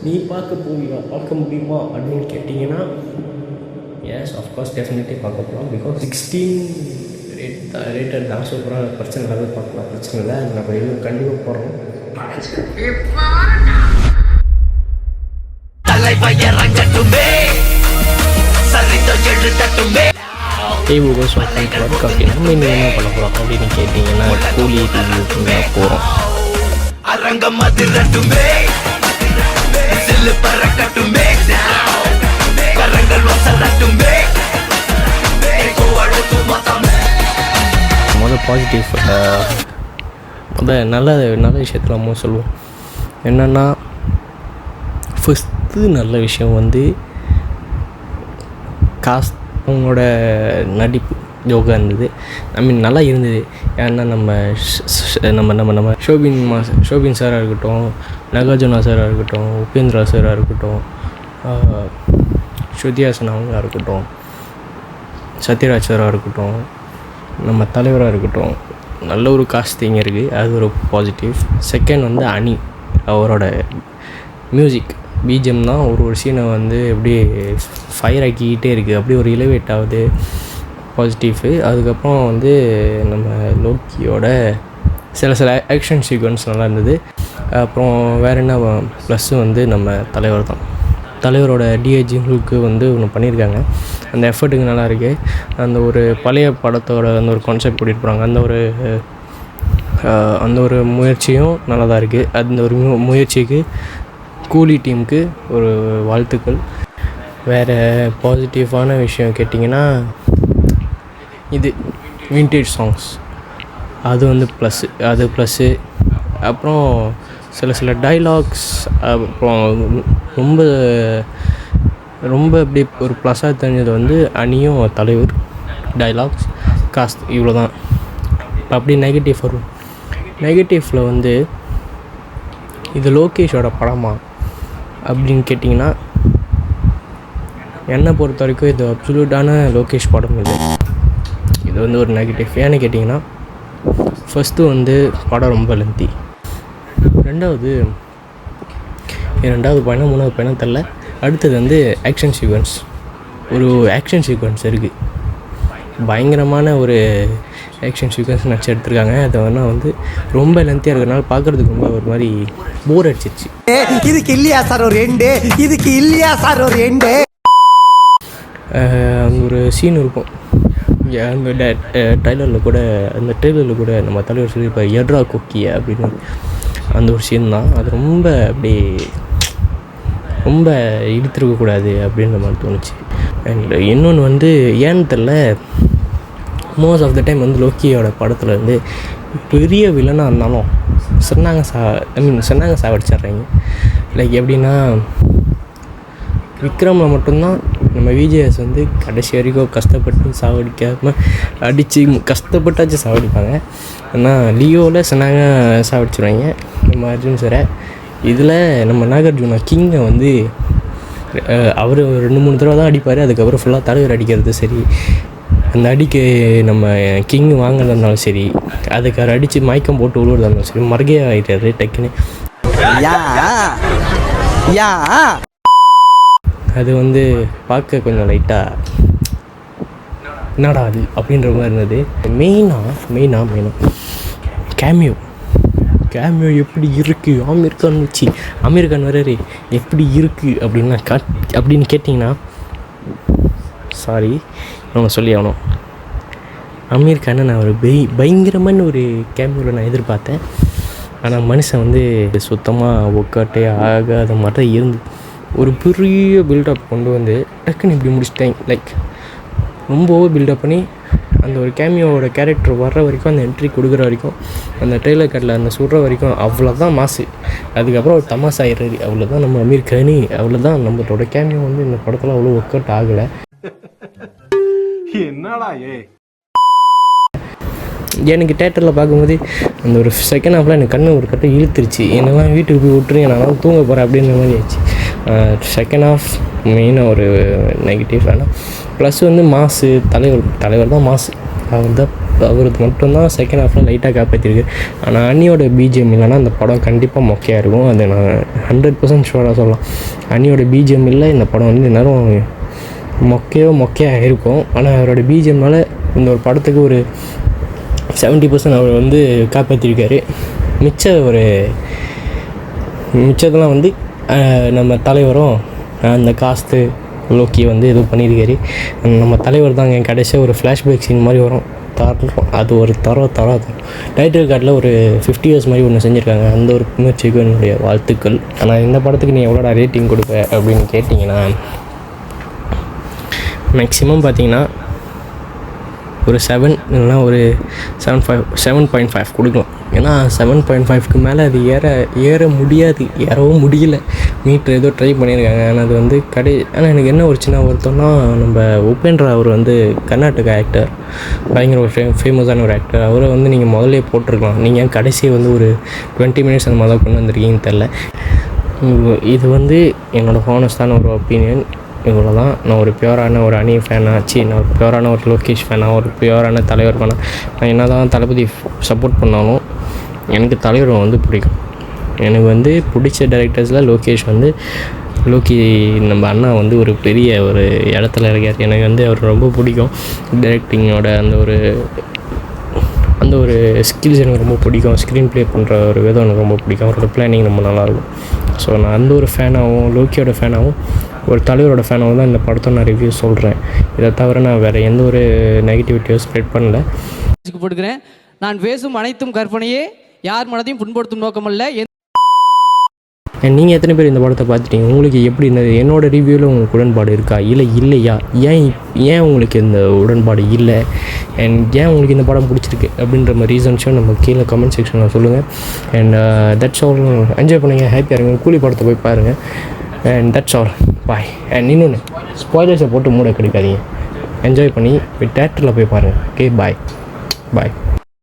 நீ பார்க்க போவியா, பார்க்க முடியுமா அப்படின்னு கேட்டிங்கன்னா எஸ் ஆஃப்கோர்ஸ் டெஃபினெட்லி பார்க்க போகலாம். பிகாஸ் 16 ரேட்டட் தான் சூப்பராக பிரச்சனை இல்லாத பார்க்கலாம், பிரச்சனை இல்லை. அது நம்ம எதுவும் கண்டிப்பாக போகிறோம். ஏவுகோஸ் ஒர்க் ஓகே. நம்ம இன்னும் என்ன பண்ண போகிறோம் அப்படின்னு கேட்டிங்கன்னா கூலி ரிவ்யூக்கு போகிறோம். முதல் பாசிட்டிவ் நல்ல விஷயத்தில் நம்ம சொல்லுவோம். என்னென்னா ஃபஸ்ட்டு நல்ல விஷயம் வந்து அவங்களோட நடிப்பு யோகா இருந்தது. நல்லா இருந்தது. ஏன்னா நம்ம ஷோபின் சாராக இருக்கட்டும், நாகார்ஜுனா சாராக இருக்கட்டும், உபேந்திரா சாராக இருக்கட்டும், ஸ்ருதிஹாசன் அவங்களாக இருக்கட்டும், சத்யராஜ் சாராக இருக்கட்டும், நம்ம தலைவராக இருக்கட்டும், நல்ல ஒரு காஸ்டிங் இருக்குது. அது ஒரு பாசிட்டிவ். செகண்ட் வந்து அனி அவரோட மியூசிக் பிஜிஎம் தான் ஒரு சீனை வந்து எப்படி ஃபயர் ஆக்கிக்கிட்டே இருக்குது, அப்படி ஒரு எலிவேட் ஆகுது, பாசிட்டிவ். அதுக்கப்புறம் வந்து நம்ம லோக்கியோட சில ஆக்ஷன் சீக்வன்ஸ் நல்லா இருந்தது. அப்புறம் வேறு என்ன ப்ளஸ்ஸு வந்து நம்ம தலைவர் தான். தலைவரோட டிஐஜிங்களுக்கு வந்து ஒன்று பண்ணியிருக்காங்க. அந்த எஃபர்ட்டுக்கு நல்லா இருக்குது. அந்த ஒரு பழைய படத்தோட அந்த ஒரு கான்செப்ட் கூட்டிகிட்டு போகிறாங்க. அந்த ஒரு முயற்சியும் நல்லா தான் இருக்குது. அந்த ஒரு முயற்சிக்கு கூலி டீமுக்கு ஒரு வாழ்த்துக்கள். வேறு பாசிட்டிவான விஷயம் கேட்டிங்கன்னா இது விண்டேஜ் சாங்ஸ், அது வந்து ப்ளஸ்ஸு. அப்புறம் சில டைலாக்ஸ், அப்புறம் ரொம்ப இப்படி ஒரு ப்ளஸ்ஸாக தெரிஞ்சது வந்து அணியும் தலைவர் டைலாக்ஸ் காஸ்ட், இவ்வளோ தான். இப்போ அப்படி நெகட்டிவ் வரும். நெகட்டிவில் வந்து இது லோகேஷோட படமா அப்படின்னு கேட்டிங்கன்னா என்னை பொறுத்த வரைக்கும் இது அப்சல்யூட்டான லோகேஷ் படம். இது வந்து ஒரு நெகட்டிவ். ஏன்னு கேட்டிங்கன்னா ஃபஸ்ட்டு வந்து படம் ரொம்ப லென்த்தி. ரெண்டாவது பையனா மூணாவது பையனா தெரில. அடுத்தது வந்து ஆக்ஷன் சீக்வன்ஸ் இருக்குது. பயங்கரமான ஒரு ஆக்ஷன் சீக்வன்ஸ் நடிச்சு எடுத்துருக்காங்க. அதை வந்து ரொம்ப லென்த்தியாக இருக்கிறனால பார்க்குறதுக்கு ரொம்ப ஒரு மாதிரி போர் அடிச்சிருச்சு. இதுக்கு இல்லையா சார் ஒரு எண்டு. அங்கே ஒரு சீன் இருக்கும். அந்த ட்ரெய்லரில் கூட நம்ம தலைவர் சொல்லியிருப்பார் எட்ரா கொக்கிய அப்படின்னு. அந்த ஒரு சீன் தான். அது ரொம்ப இழுத்துருக்கக்கூடாது அப்படின்ற மாதிரி தோணுச்சு. அண்ட் இன்னொன்று வந்து ஏன்னு தெரில, மோஸ்ட் ஆஃப் த டைம் வந்து லோக்கியோட படத்தில் வந்து பெரிய வில்லனாக இருந்தாலும் சொன்னாங்க சாவடிச்சிட்றாங்க. லைக் எப்படின்னா விக்ரமில் மட்டும்தான் நம்ம விஜேஎஸ் வந்து கடைசி வரைக்கும் கஷ்டப்பட்டு சாவடிக்காமல் கஷ்டப்பட்டாச்சும் சாவடிப்பாங்க. ஆனால் லியோவில் சொன்னாங்க சாவடிச்சிடுவாங்க நம்ம அர்ஜுன் சாரை. இதில் நம்ம நாகார்ஜுனா கிங்கை வந்து அவர் 2-3 தடவை தான் அடிப்பார். அதுக்கப்புறம் ஃபுல்லாக தலைவர் அடிக்கிறது சரி, அந்த அடிக்கு நம்ம கிங் வாங்கினதுனாலும் சரி, அதுக்கு அவர் அடித்து மயக்கம் போட்டு விழுவுறதாலும் சரி, மறுகையாக ஆகிட்டாரு டக்குன்னு. அது வந்து பார்க்க கொஞ்சம் லைட்டாக என்னடா அது அப்படின்ற மாதிரி இருந்தது. மெயினாக கேமியோ எப்படி இருக்குது, ஆமீர் கான் வராரு எப்படி இருக்குது அப்படின்னு கேட்டிங்கன்னா சாரி நம்ம சொல்லி ஆகணும். ஆமீர் கானை நான் ஒரு பயங்கரமான ஒரு கேமியோவில் நான் எதிர்பார்த்தேன். ஆனால் மனுஷன் வந்து சுத்தமாக ஒர்க்கவுட்டே ஆகாத மாதிரி தான் இருந்து ஒரு பெரிய பில்டப் கொண்டு வந்து டக்குன்னு இப்படி முடிச்சிட்டேன். லைக் ரொம்ப ஓவர் பில்டப் பண்ணி அந்த ஒரு கேமியோட கேரக்டர் வர்ற வரைக்கும், அந்த என்ட்ரி கொடுக்குற வரைக்கும், அந்த ட்ரெய்லர் கட்டில் அந்த சுடுற வரைக்கும் அவ்வளோதான் மாசு. அதுக்கப்புறம் ஒரு தமாஸ் ஆகிடுறாரு, அவ்வளோதான் நம்ம அமீர் கானி, அவ்வளோதான். நம்மளோட கேமியோ வந்து இந்த படத்தில் அவ்வளோ ஒர்க் அவுட் ஆகலை. என்னடா எனக்கு தேட்டரில் பார்க்கும்போது அந்த ஒரு செகண்ட் ஹாஃபில் எனக்கு கண்ணு ஒரு கட்டை இழுத்துருச்சு. என்னெல்லாம் வீட்டுக்கு போய் விட்டுருங்க, நான் தூங்க போகிறேன் அப்படின்ற மாதிரி ஆச்சு. செகண்ட் ஹாஃப் மெயினாக ஒரு நெகட்டிவ். ஆனால் ப்ளஸ் வந்து மாசு தலைவர் தான் மாசு. அவர் தான் அவருக்கு மட்டும்தான் செகண்ட் ஹாஃபில் லைட்டாக காப்பாற்றிருக்கு. ஆனால் அண்ணியோட பிஜிஎம் இல்லைன்னா அந்த படம் கண்டிப்பாக மொக்கையாக இருக்கும். அதை நான் 100% ஷுவராக சொல்லலாம். அண்ணியோட பிஜிஎம் இல்லை இந்த படம் வந்து எந்நேரம் மொக்கையாக இருக்கும். ஆனால் அவரோட பிஜிஎம்னால் இந்த ஒரு படத்துக்கு ஒரு 70% அவர் வந்து காப்பாற்றிருக்காரு. மிச்சதெல்லாம் வந்து நம்ம தலைவரும் அந்த காஸ்ட்டு லோக்கி வந்து இது பண்ணியிருக்காரு. நம்ம தலைவர் தாங்க கடைசியாக ஒரு ஃப்ளாஷ்பேக் சீன் மாதிரி வரும், தரோம். அது ஒரு தரம் டைட்டில் கார்டில் ஒரு 50 years மாதிரி ஒன்று செஞ்சுருக்காங்க. அந்த ஒரு முயற்சிக்கு என்னுடைய வாழ்த்துக்கள். ஆனால் இந்த படத்துக்கு நீ எவ்வளோடா ரேட்டிங் கொடுப்ப அப்படின்னு கேட்டிங்கன்னா, மேக்ஸிமம் பார்த்தீங்கன்னா ஒரு 7 இல்லைனா ஒரு 7.5 கொடுக்கலாம். ஏன்னா 7.5க்கு மேலே அது ஏற முடியாது, ஏறவும் முடியல. மீட்டர் ஏதோ ட்ரை பண்ணியிருக்காங்க. ஆனால் அது வந்து ஆனால் எனக்கு என்ன ஒரு சின்ன வருத்தம்னா, நம்ம உபேந்திரா அவர் வந்து கர்நாடகா ஆக்டர், பயங்கர ஒரு ஃபேமஸான ஒரு ஆக்டர். அவரை வந்து நீங்கள் முதல்ல போட்டிருக்கலாம். நீங்கள் ஏன் கடைசியை வந்து ஒரு 20 minutes அந்த மாதிரி கொண்டு வந்திருக்கீங்கன்னு தெரில. இது வந்து என்னோடய ஹானஸ்டான ஒரு ஒப்பீனியன். இவ்வளோ தான். நான் ஒரு பியூரான ஒரு அணி ஃபேனாச்சு, நான் ஒரு பியூரான ஒரு லோகேஷ் ஃபேனாக, ஒரு பியூரான தலைவர் ஃபேனாக. நான் என்ன தான் தளபதி சப்போர்ட் பண்ணாலும் எனக்கு தலைவர் வந்து பிடிக்கும். எனக்கு வந்து பிடிச்ச டைரக்டர்ஸில் லோக்கி நம்ம அண்ணா வந்து ஒரு பெரிய ஒரு இடத்துல இருக்கார். எனக்கு வந்து அவர் ரொம்ப பிடிக்கும். டைரக்டிங்கோட அந்த ஒரு ஸ்கில்ஸ் எனக்கு ரொம்ப பிடிக்கும். ஸ்க்ரீன் ப்ளே பண்ணுற ஒரு விதம் எனக்கு ரொம்ப பிடிக்கும். அவரோட பிளானிங் ரொம்ப நல்லாயிருக்கும். ஸோ நான் அந்த ஒரு ஃபேனாகவும், லோக்கியோட ஃபேனாகவும், ஒரு தலைவரோட ஃபேனாகவும் தான் இந்த படத்தை நான் ரிவ்யூ சொல்கிறேன். இதை தவிர நான் வேறு எந்த ஒரு நெகட்டிவிட்டியும் ஸ்ப்ரெட் பண்ணல. போட்டுக்கிறேன். நான் பேசும் அனைத்தும் கற்பனையே, யார் மனதையும் புண்படுத்தும் நோக்கமல்ல. நீங்கள் எத்தனை பேர் இந்த படத்தை பார்த்துட்டீங்க? உங்களுக்கு எப்படி இருந்தது? என்னோடய ரிவ்யூவில் உங்களுக்கு உடன்பாடு இருக்கா இல்லையா? ஏன் உங்களுக்கு இந்த உடன்பாடு இல்லை, அண்ட் ஏன் உங்களுக்கு இந்த படம் பிடிச்சிருக்கு அப்படின்ற மாதிரி ரீசன்ஸும் நம்ம கீழே கமெண்ட் செக்ஷனில் சொல்லுங்கள். And that's all. என்ஜாய் பண்ணுங்கள், ஹாப்பியாக இருங்க. கூலி படத்தை போய் பாருங்கள். And that's all, bye. And இன்னொன்று, ஸ்பாய்லர்ஸை போட்டு மூட கிடைக்காதீங்க. என்ஜாய் பண்ணி போய் தேட்டரில் போய் பாருங்கள். ஓகே, பாய்.